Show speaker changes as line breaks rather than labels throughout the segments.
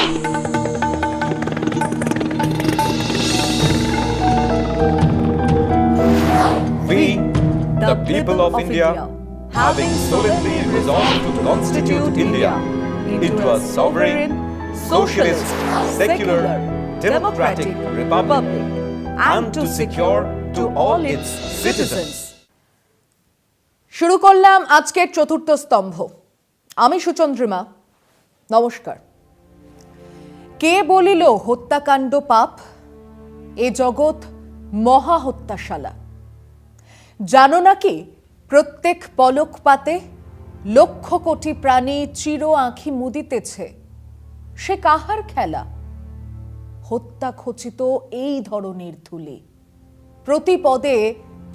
We, the people of India, having solemnly resolved to constitute India into a sovereign, socialist, secular, democratic republic, and to secure to all its citizens.
শুরু করলাম আজকের চতুর্থ স্তম্ভ। আমি সুচন্দ্রিমা, নমস্কার। কে বলিল হত্যাকাণ্ড পাপ, এ জগৎ মহা হত্যাশালা। জানো নাকি প্রত্যেক পলক পাতে লক্ষ কোটি প্রাণী চির আঁখি মুদিতেছে, সে কাহার খেলা? হত্যা খচিত এই ধরনের ধুলি, প্রতি পদে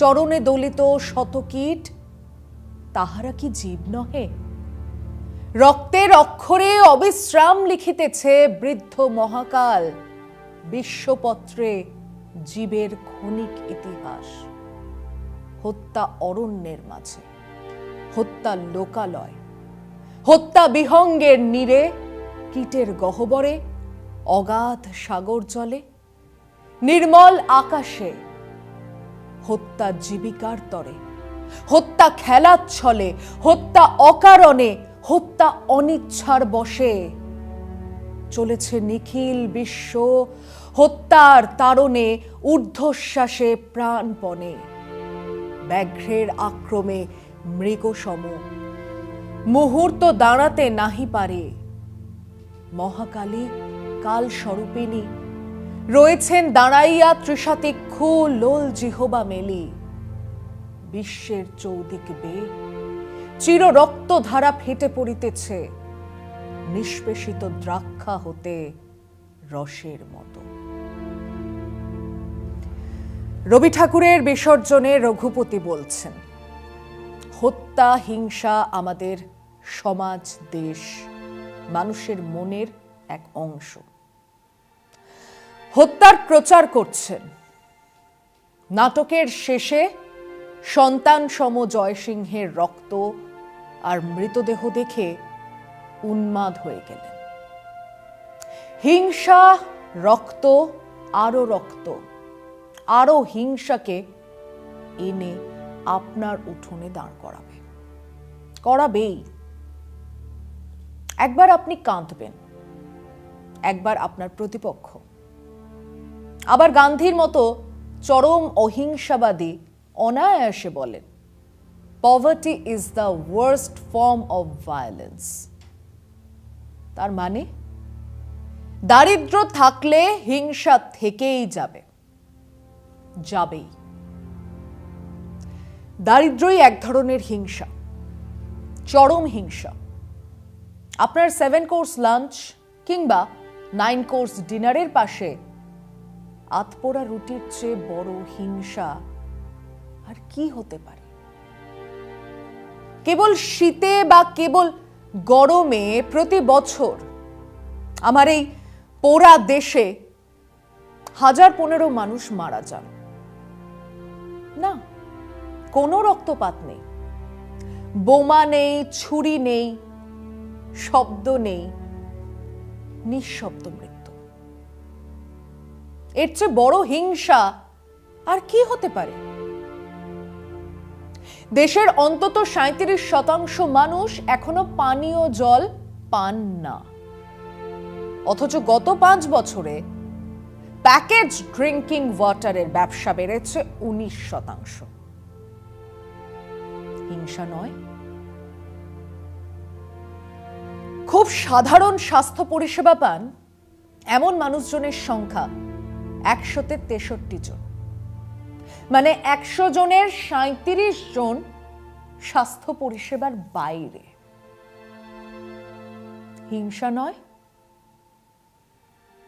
চরণে দলিত শতকীট, তাহারা কি জীব নহে? রক্তের অক্ষরে অবিশ্রাম লিখিতেছে বৃদ্ধ মহাকাল, বিশ্বপত্রে জীবের ক্ষণিক ইতিহাস। হত্যা অরণ্যের মাঝে, হত্যা লোকালয়, হত্যা বিহঙ্গের নীরে, কীটের গহ্বরে, অগাধ সাগর জলে, নির্মল আকাশে, হত্যা জীবিকার তরে, হত্যা খেলার ছলে, হত্যা অকারণে, হত্যা অনিচ্ছার বশে। চলেছে নিখিল বিশ্ব হত্যার তাড়নে, ঊর্ধ্বশ্বাসে প্রাণপণে, ব্যাঘ্রের আক্রমে মৃগসম, মুহূর্ত দাঁড়াতে নাহি পারে। মহাকালী কাল স্বরূপিণী রয়েছেন দাঁড়াইয়া, তৃষাতিক্ষু লোল জিহবা মেলি। বিশ্বের চৌদিক বেয়ে চির রক্তধারা ফেটে পড়িতেছে, নিষ্পেষিত দ্রাক্ষা হতে রসের মতো। রবি ঠাকুরের বিসর্জনে রঘুপতি বলছেন, হত্যা হিংসা আমাদের সমাজ, দেশ, মানুষের মনের এক অংশ। হত্যার প্রচার করছেন। নাটকের শেষে সন্তান সম জয়সিংহের রক্ত আর মৃতদেহ দেখে উন্মাদ হয়ে গেলেন। হিংসা, রক্ত, আরো রক্ত, আরো হিংসাকে এনে আপনার উঠোনে দাঁড় করাবেই। একবার আপনি কাঁদবেন, একবার আপনার প্রতিপক্ষ। আবার গান্ধীর মতো চরম অহিংসাবাদী অনায়াসে বলেন, poverty is the worst form of violence. তার মানে দারিদ্র্য থাকলে হিংসা থেকেই যাবেই। দারিদ্র্যই এক ধরনের হিংসা, চরম হিংসা। আপনার 7 কোর্স লাঞ্চ কিংবা 9 কোর্স ডিনারের পাশে আতপোড়া রুটির চেয়ে বড় হিংসা আর কি হতে পারে? কেবল শীতে বা কেবল গরমে প্রতি বছর আমার এই পোড়া দেশে 1015 মানুষ মারা যান না, কোনো রক্তপাত নেই, বোমা নেই, ছুরি নেই, শব্দ নেই, নিঃশব্দ মৃত্যু। এর চেয়ে বড় হিংসা আর কি হতে পারে? দেশের অন্তত 37% মানুষ এখনো পানীয় জল পান না, অথচ গত 5 বছরে প্যাকেজ ড্রিঙ্কিং ওয়াটারের ব্যবসা বেড়েছে 19%। হিংসা নয়? খুব সাধারণ স্বাস্থ্য পরিষেবা পান এমন মানুষজনের সংখ্যা 163 জন। মানে 100 জনের 37 জন স্বাস্থ্য পরিষেবার বাইরে। হিংসা নয়?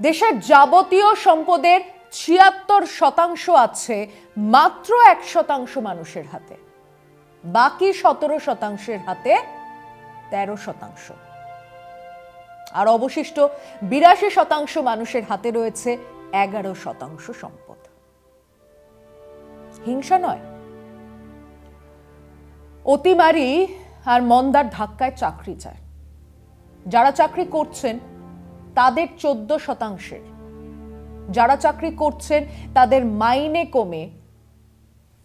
দেশের যাবতীয় সম্পদের 76% আছে মাত্র 1% মানুষের হাতে, বাকি 17%-এর হাতে 13%, আর অবশিষ্ট 82% মানুষের হাতে রয়েছে 11% সম্পদ। হিংসা নয়? অতিমারি আর মন্দার ধাক্কায় চাকরি যায়। যারা চাকরি করছেন তাদের 14%। যারা চাকরি করছেন তাদের মাইনে কমে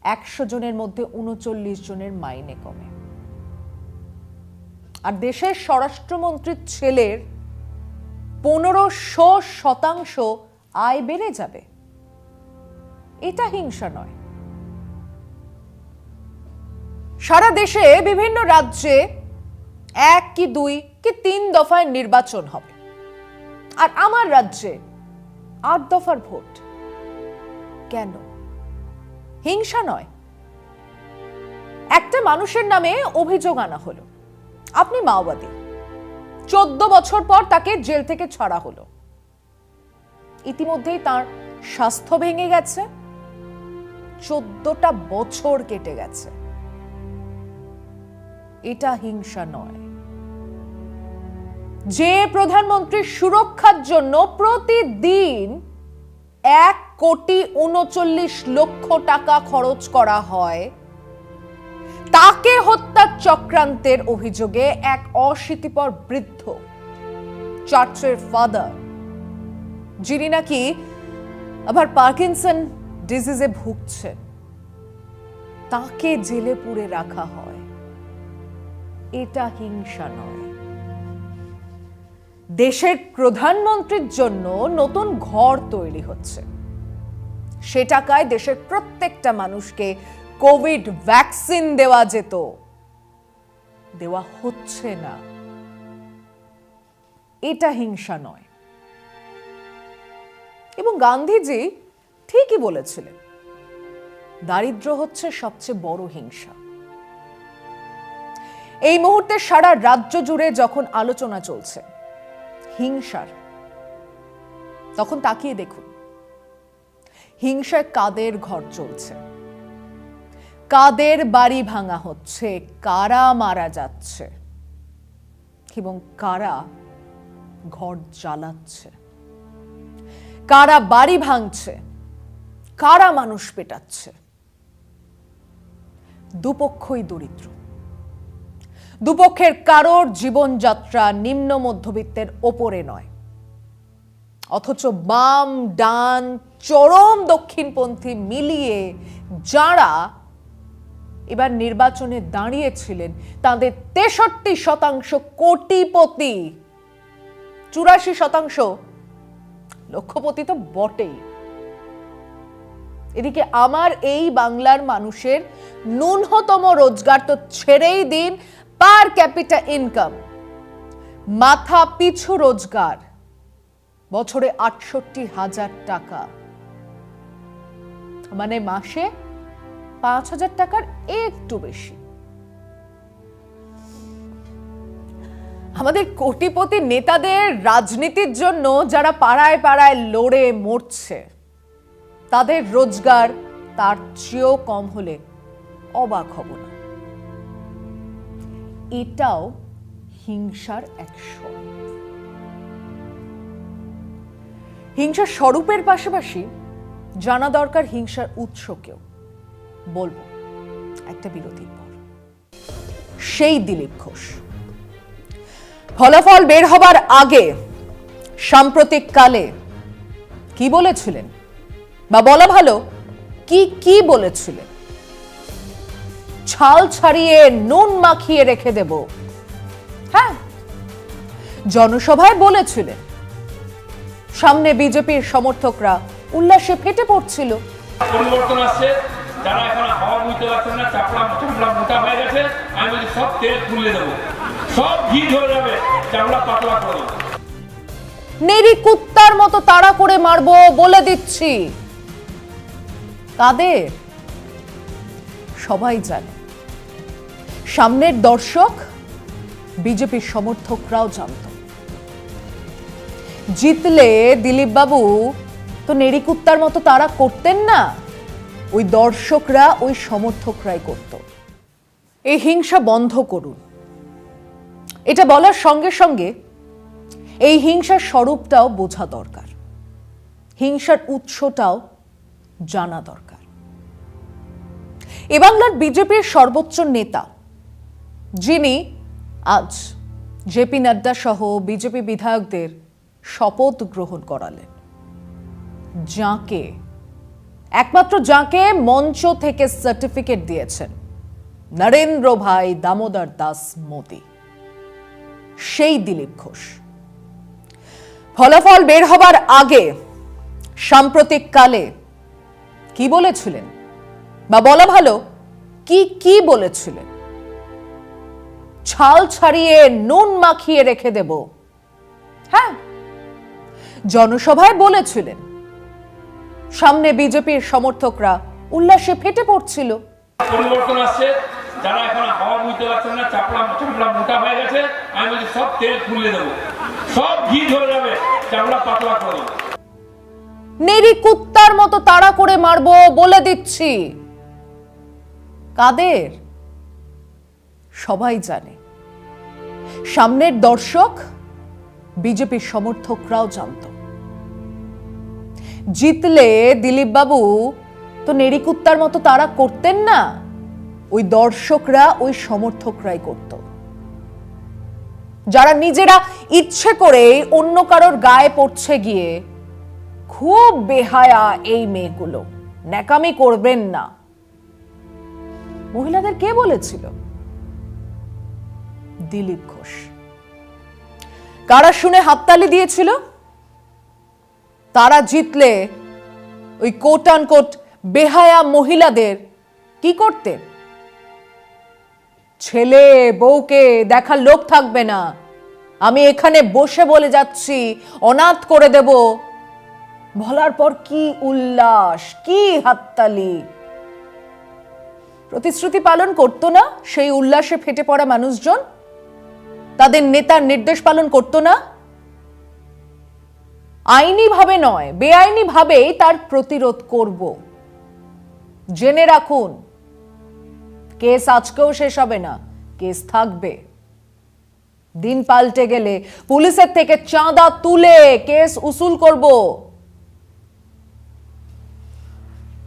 100 জনের মধ্যে 39 জনের মাইনে কমে। আর দেশের স্বরাষ্ট্রমন্ত্রীর ছেলের 1500% আয় বেড়ে যাবে। এটা হিংসা নয়। সারা দেশে বিভিন্ন রাজ্যে 1 কি 2 কি 3 দফায় নির্বাচন হবে, আর আমার রাজ্যে 8 দফার ভোট। কেন? হিংসা নয়। একটা মানুষের নামে অভিযোগ আনা হলো, আপনি মাওবাদী। 14 বছর পর তাকে জেল থেকে ছাড়া হলো। ইতিমধ্যেই তার স্বাস্থ্য ভেঙে গেছে, 14টা বছর কেটে গেছে। এটা হিংসা নয়। যে প্রধানমন্ত্রীর সুরক্ষার জন্য প্রতিদিন 1,39,00,000 টাকা খরচ করা হয়, তাকে হত্যার চক্রান্তের অভিযোগে এক অশীতিপর বৃদ্ধ, চার্চের ফাদার, যিনি নাকি আবার পার্কিনসন ডিজিজে ভুগছেন, তাকে জেলে পুরে রাখা হয়। এটা হিংসা নয়। দেশের প্রধানমন্ত্রীর জন্য নতুন ঘর তৈরি হচ্ছে, সে টাকায় দেশের প্রত্যেকটা মানুষকে কোভিড ভ্যাকসিন দেওয়া যেত, দেওয়া হচ্ছে না। এটা হিংসা নয়। এবং গান্ধীজি ঠিকই বলেছিলেন, দারিদ্র হচ্ছে সবচেয়ে বড় হিংসা। এই মুহূর্তে সারা রাজ্য জুড়ে যখন আলোচনা চলছে হিংসার, তখন তাকিয়ে দেখুন হিংসায় কাদের ঘর চলছে, কাদের বাড়ি ভাঙা হচ্ছে, কারা মারা যাচ্ছে এবং কারা ঘর জ্বালাচ্ছে, কারা বাড়ি ভাঙছে, কারা মানুষ পেটাচ্ছে। দুপক্ষই দরিদ্র। দুপক্ষের কারোর জীবনযাত্রা নিম্ন মধ্যবিত্তের ওপরে নয়, অথচ বাম ডান চরম দক্ষিণপন্থী মিলিয়ে যারা এবার নির্বাচনে দাঁড়িয়েছিলেন তাদের 63% কোটিপতি, 84% লক্ষপতি তো বটেই। এদিকে আমার এই বাংলার মানুষের ন্যূনতম রোজগার তো ছেড়েই দিন, পার ক্যাপিটা ইনকাম, মাথা পিছু রোজগার বছরে 68,000 টাকা, মানে মাসে 5,000 টাকার একটু বেশি। আমাদের কোটিপতি নেতাদের রাজনীতির জন্য যারা পাড়ায় পাড়ায় লড়ে মরছে, তাদের রোজগার তার চেয়েও কম হলে অবাক হব না। এটাও হিংসার এক স্বরূপ। হিংসার স্বরূপের পাশাপাশি জানা দরকার হিংসার উৎসকেও। বলবো একটা বিরতির পর। সেই দিলীপ ঘোষ ফলাফল বের হবার আগে সাম্প্রতিক কালে কি বলেছিলেন, বা বলা ভালো কি কি বলেছিলেন? ছাল ছাড়িয়ে নুন মাখিয়ে রেখে দেব। হ্যাঁ, জনসভায় বলেছিলেন। সামনে বিজেপির সমর্থকরা উল্লাসে ফেটে পড়ছিল।
পরিবর্তন আসছে, যারা এখন হাওয়া বুঝতে পারছেন না, চাপড়া মোটা হয়ে গেছে, আমি বলি সব তেল খুলে দেবো, সব ঘি হয়ে যাবে, চাপড়া পাতলা করে।
নেরি কুত্তার মতো তাড়া করে মারবো বলে দিচ্ছি। কাদের? সবাই জানে। সামনের দর্শক বিজেপির সমর্থকরাও জানত। জিতলে দিলীপ বাবু তো নেরি কুত্তার মতো তাড়া করতেন না, ওই দর্শকরা ওই সমর্থকরাই করত। এই হিংসা বন্ধ করুন। এটা বলার সঙ্গে সঙ্গে এই হিংসার স্বরূপটাও বোঝা দরকার, হিংসার উৎসটাও জানা দরকার। এ বাংলার বিজেপির সর্বোচ্চ নেতা, যিনি আজ জেপি নাড্ডা সহ বিজেপি বিধায়কদের শপথ গ্রহণ করালেন। যাকে, একমাত্র যাকে মঞ্চ থেকে সার্টিফিকেট দিয়েছেন নরেন্দ্র ভাই দামোদর দাস মোদী, সেই দিলীপ ঘোষ। ফলাফল বের হবার আগে সাম্প্রতিক কালে কি বলেছিলেন, বা বলা ভালো কি কি বলেছিলেন? ছাল ছাড়িয়ে নুন মাখিয়ে রেখে দেব। হ্যাঁ, জনসভায় বলেছিলেন। সামনে বিজেপির সমর্থকরা উল্লাসে ফেটে পড়ছিল।
পরিবর্তন আসছে, যারা এখন হাওয়া বুঝতে পারছেন না, চাপড়া মোটা হয়ে গেছে, আমি বলছি সব তেল খুলে দেবো, সব ঘি ধরে যাবে, চাপড়া পাতলা করে দেবো।
নেরি কুত্তার মতো তাড়া করে মারবো বলে দিচ্ছি। কাদের? সবাই জানে। সামনের দর্শক, বিজেপির সমর্থকরাও জানত। জিতলে দিলীপ বাবু তো নেরি কুত্তার মতো তাড়া করতেন না, ওই দর্শকরা, ওই সমর্থকরাই করত, যারা নিজেরা ইচ্ছে করে অন্য কারোর গায়ে পড়ছে গিয়ে। খুব বেহায়া এই মেয়েগুলো, ন্যাকামি করবেন না। মহিলাদের কে বলেছিল? দিলীপ ঘোষ। কারা শুনে হাততালি দিয়েছিল? তারা জিতলে ওই কোট আনকোট বেহায়া মহিলাদের কি করতেন? ছেলে বউকে দেখার লোক থাকবে না, আমি এখানে বসে বলে যাচ্ছি অনাথ করে দেব, বলার পর কি উল্লাস, কি হাততালি। প্রতিশ্রুতি পালন করতো না সেই উল্লাসে ফেটে পড়া মানুষজন? তাদের নেতার নির্দেশ পালন করতো না? আইনি ভাবে নয়, বেআইনি ভাবেই তার প্রতিরোধ করব। জেনে রাখুন, কেস আজকেও শেষ হবে না, কেস থাকবে। দিন পাল্টে গেলে পুলিশের থেকে চাঁদা তুলে কেস উসুল করব।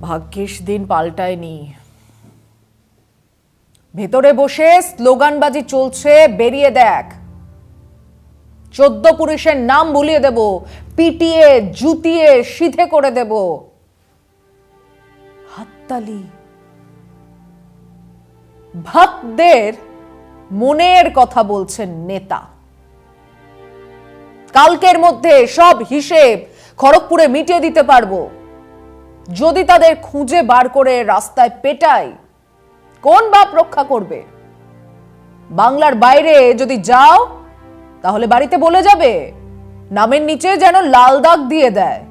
ভাগ্যিস দিন পাল্টায়নি। ভেতরে বসে স্লোগানবাজি চলছে, বেরিয়ে দেখ। 14 পুরুষের নাম ভুলিয়ে দেব, পিটিয়ে জুতিয়ে সিধে করে দেব। হাততালি। ভক্তদের মনের কথা বলছেন নেতা। কালকের মধ্যে সব হিসেব খড়গপুরে মিটিয়ে দিতে পারবো, যদি তাদের খুঁজে বার করে রাস্তায় পেটাই। কোন বাপ রক্ষা করবে? বাংলার বাইরে যদি যাও তাহলে বাড়িতে বলে যাবে, নামের নিচে যেন লাল দাগ দিয়ে দেয়।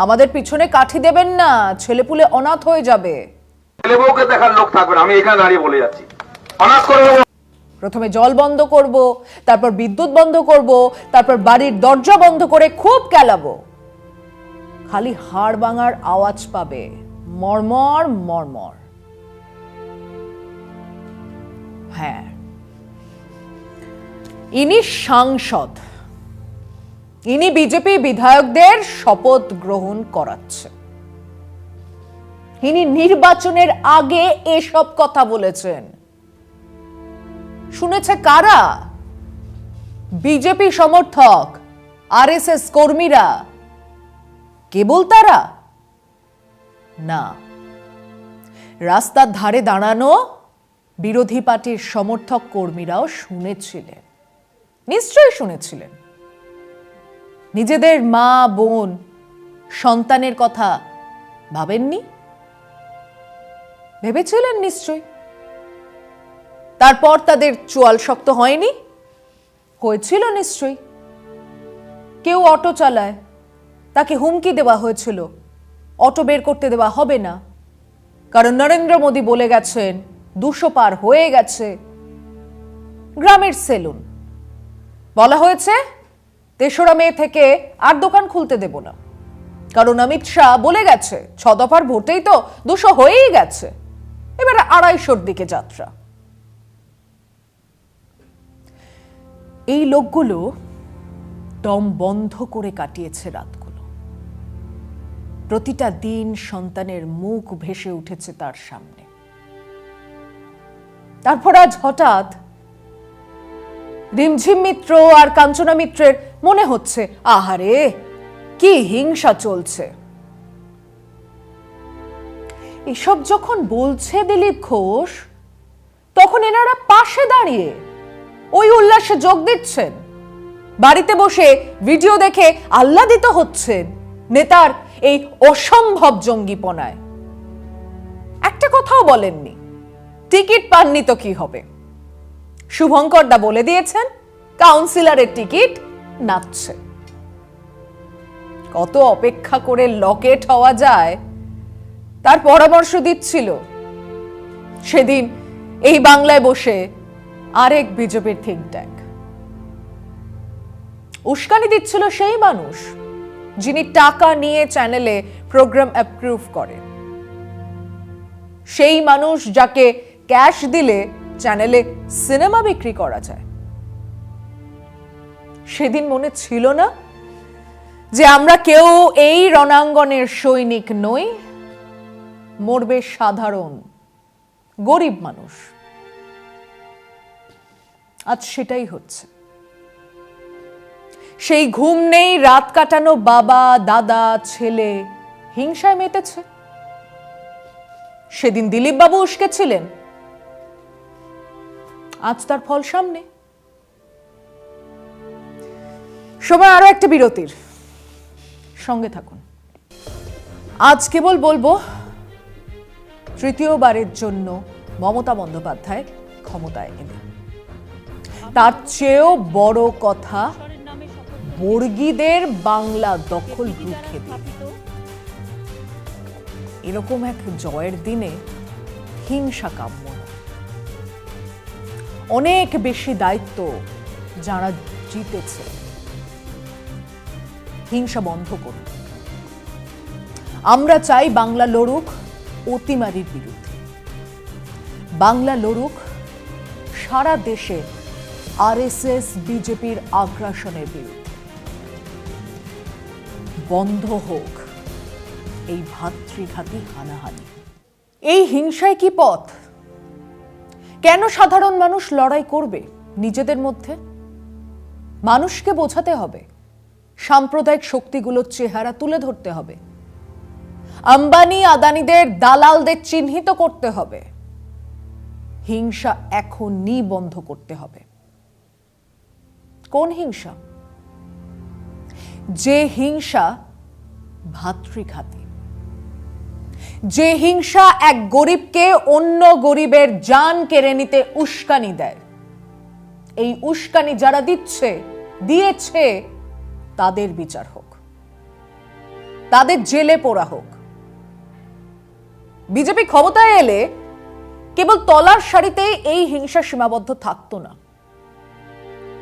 আমাদের পিছনে কাঠি দেবেন না, ছেলেপুলে অনাথ হয়ে যাবে।
ছেলে বউকে দেখার লোক থাকবে না, আমি এখানে দাঁড়িয়ে বলে যাচ্ছি। অনাথ করে দেবো।
প্রথমে জল বন্ধ করব, তারপর বিদ্যুৎ বন্ধ করব, তারপর বাড়ির দরজা বন্ধ করে খুব কেলাবো। খালি হাড় ভাঙার আওয়াজ পাবে, মরমর মরমর। হ্যাঁ, ইনি সাংসদ, ইনি বিজেপি বিধায়কদের শপথ গ্রহণ করাচ্ছে। ইনি নির্বাচনের আগে এসব কথা বলেছেন। শুনেছে কারা? বিজেপি সমর্থক, আরএসএস কর্মীরা। কেবল তারা না, রাস্তার ধারে দাঁড়ানো বিরোধী পার্টির সমর্থক কর্মীরাও শুনেছিলেন, নিশ্চয়ই শুনেছিলেন। নিজেদের মা বোন সন্তানের কথা ভাবেননি? ভেবেছিলেন নিশ্চয়। তারপর তাদের চোয়াল শক্ত হয়নি? হয়েছিল নিশ্চয়ই। কেউ অটো চালায়, তাকে হুমকি দেওয়া হয়েছিল, অটো বের করতে দেওয়া হবে না, কারণ নরেন্দ্র মোদী বলে গেছেন 200 পার হয়ে গেছে। গ্রামের সেলুন বলা হয়েছে 3রা মে থেকে আর দোকান খুলতে দেব না, কারণ অমিত শাহ বলে গেছে 6 দফার ভোটেই তো 200 হয়েই গেছে, এবারে 250-র দিকে যাত্রা। এই লোকগুলো দম বন্ধ করে কাটিয়েছে রাতগুলো। প্রতিটা দিন সন্তানের মুখ ভেসে উঠেছে তার সামনে। তারপর আজ হঠাৎ রিমঝিম মিত্র আর কাঞ্চনা মিত্রের মনে হচ্ছে আহারে কি হিংসা চলছে। এসব যখন বলছে দিলীপ ঘোষ, তখন এনারা পাশে দাঁড়িয়ে ওই উল্লাসে যোগ দিচ্ছেন, বাড়িতে বসে ভিডিও দেখে আহ্লাদিত হচ্ছেন নেতার এই অসম্ভব জঙ্গিপনায়। একটা কথাও বলেননি, টিকিট পাননি তো কি হবে। শুভঙ্কর দা বলে দিয়েছেন কাউন্সিলরের টিকিট নাচছে। কত অপেক্ষা করে লকেট হওয়া যায় তার পরামর্শ দিচ্ছিল সেদিন এই বাংলায় বসে আরেক বিজেপির থিঙ্ক ট্যাঙ্ক। উস্কানি দিচ্ছিল সেই মানুষ যিনি টাকা নিয়ে চ্যানেলে প্রোগ্রাম অ্যাপ্রুভ করেন, সেই মানুষ যাকে ক্যাশ দিলে চ্যানেলে সিনেমা বিক্রি করা যায়। সেদিন মনে ছিল না যে আমরা কেউ এই রণাঙ্গনের সৈনিক নই, মরবে সাধারণ গরিব মানুষ। আজ সেটাই হচ্ছে। সেই ঘুম নেই রাত কাটানো বাবা দাদা ছেলে হিংসায় মেতেছে। সেদিন দিলীপ বাবু উস্কেছিলেন, আজ তার ফল সামনে। সময় আরো একটা বিরতির, সঙ্গে থাকুন। আজ কেবল বলবো তৃতীয়বারের জন্য মমতা বন্দ্যোপাধ্যায় ক্ষমতায় এলেন। তার চেয়েও বড় কথা, বর্গীদের বাংলা দখল রুখে দিল। এরকম এক জয়ের দিনে হিংসা কাম্য নয়। অনেক বেশি দায়িত্ব যারা জিতেছে। হিংসা বন্ধ করুন। আমরা চাই বাংলা লড়ুক অতিমারির বিরুদ্ধে। বাংলা লড়ুক সারা দেশে আরএসএস বিজেপির আগ্রাসনের বিরুদ্ধে। বন্ধ হোক এই ভাতৃঘাতী হানাহানি। এই হিংসায় কি পথ? কেন সাধারণ মানুষ লড়াই করবে নিজেদের মধ্যে? মানুষকে বোঝাতে হবে, সাম্প্রদায়িক শক্তিগুলোর চেহারা তুলে ধরতে হবে, আম্বানি আদানিদের দালালদের চিহ্নিত করতে হবে। হিংসা এখনই বন্ধ করতে হবে। কোন হিংসা? যে হিংসা ভাতৃঘাতী, যে হিংসা এক গরিবকে অন্য গরিবের জান কেড়ে নিতে উস্কানি দেয়। এই উস্কানি যারা দিয়েছে তাদের বিচার হোক, তাদের জেলে পোড়া হোক। বিজেপি ক্ষমতায় এলে কেবল তলার সারিতেই এই হিংসা সীমাবদ্ধ থাকতো না।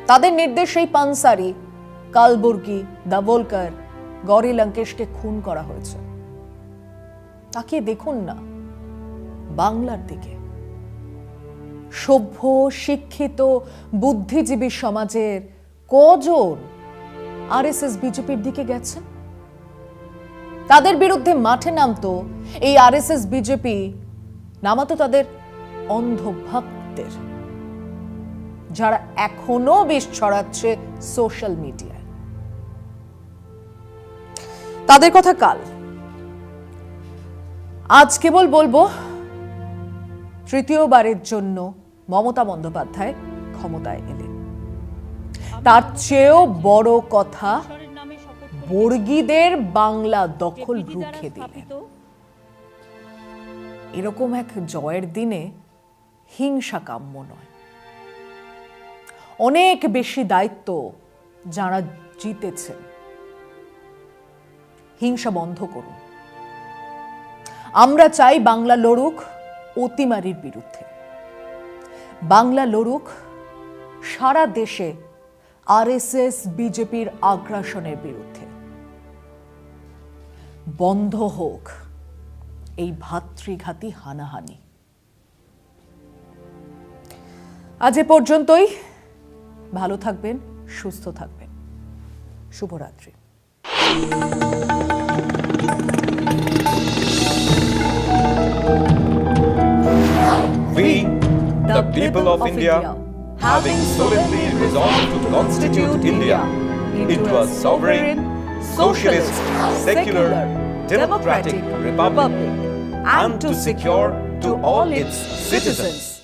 তাদের নির্দেশেই পানসারি, কালবুর্গি, দাভোলকর, গৌরী লঙ্কেশকে খুন করা হয়েছে। তাকিয়ে দেখুন না বাংলার দিকে। সভ্য শিক্ষিত বুদ্ধিজীবী সমাজের কজন আরএসএস বিজেপির দিকে গেছেন? তাদের বিরুদ্ধে মাঠে নামতো এই আরএসএস বিজেপি, নামাতো তাদের অন্ধ ভক্তদের, যারা এখনো বিষ ছড়াচ্ছে সোশ্যাল মিডিয়ায়। তাদের কথা কাল। আজ কেবল বলবো তৃতীয়বারের জন্য মমতা বন্দ্যোপাধ্যায় ক্ষমতায় এলেন। তার চেয়েও বড় কথা, বর্গীদের বাংলা দখল রুখে দিলেন। এরকম এক জয়ের দিনে হিংসা কাম্য নয়। অনেক বেশি দায়িত্ব যারা জিতেছেন। হিংসা বন্ধ করুন। আমরা চাই বাংলা লড়ুক অতিমারির বিরুদ্ধে। বাংলা লড়ুক সারা দেশে আরএসএস বিজেপির আগ্রাসনের বিরুদ্ধে। বন্ধ হোক এই ভাতৃঘাতী হানাহানি। আজ এ পর্যন্তই। ভালো থাকবেন, সুস্থ থাকবেন। শুভরাত্রি।
We, the people of India, having solemnly resolved to constitute India
into a sovereign, socialist, secular, democratic republic, and to secure to all its citizens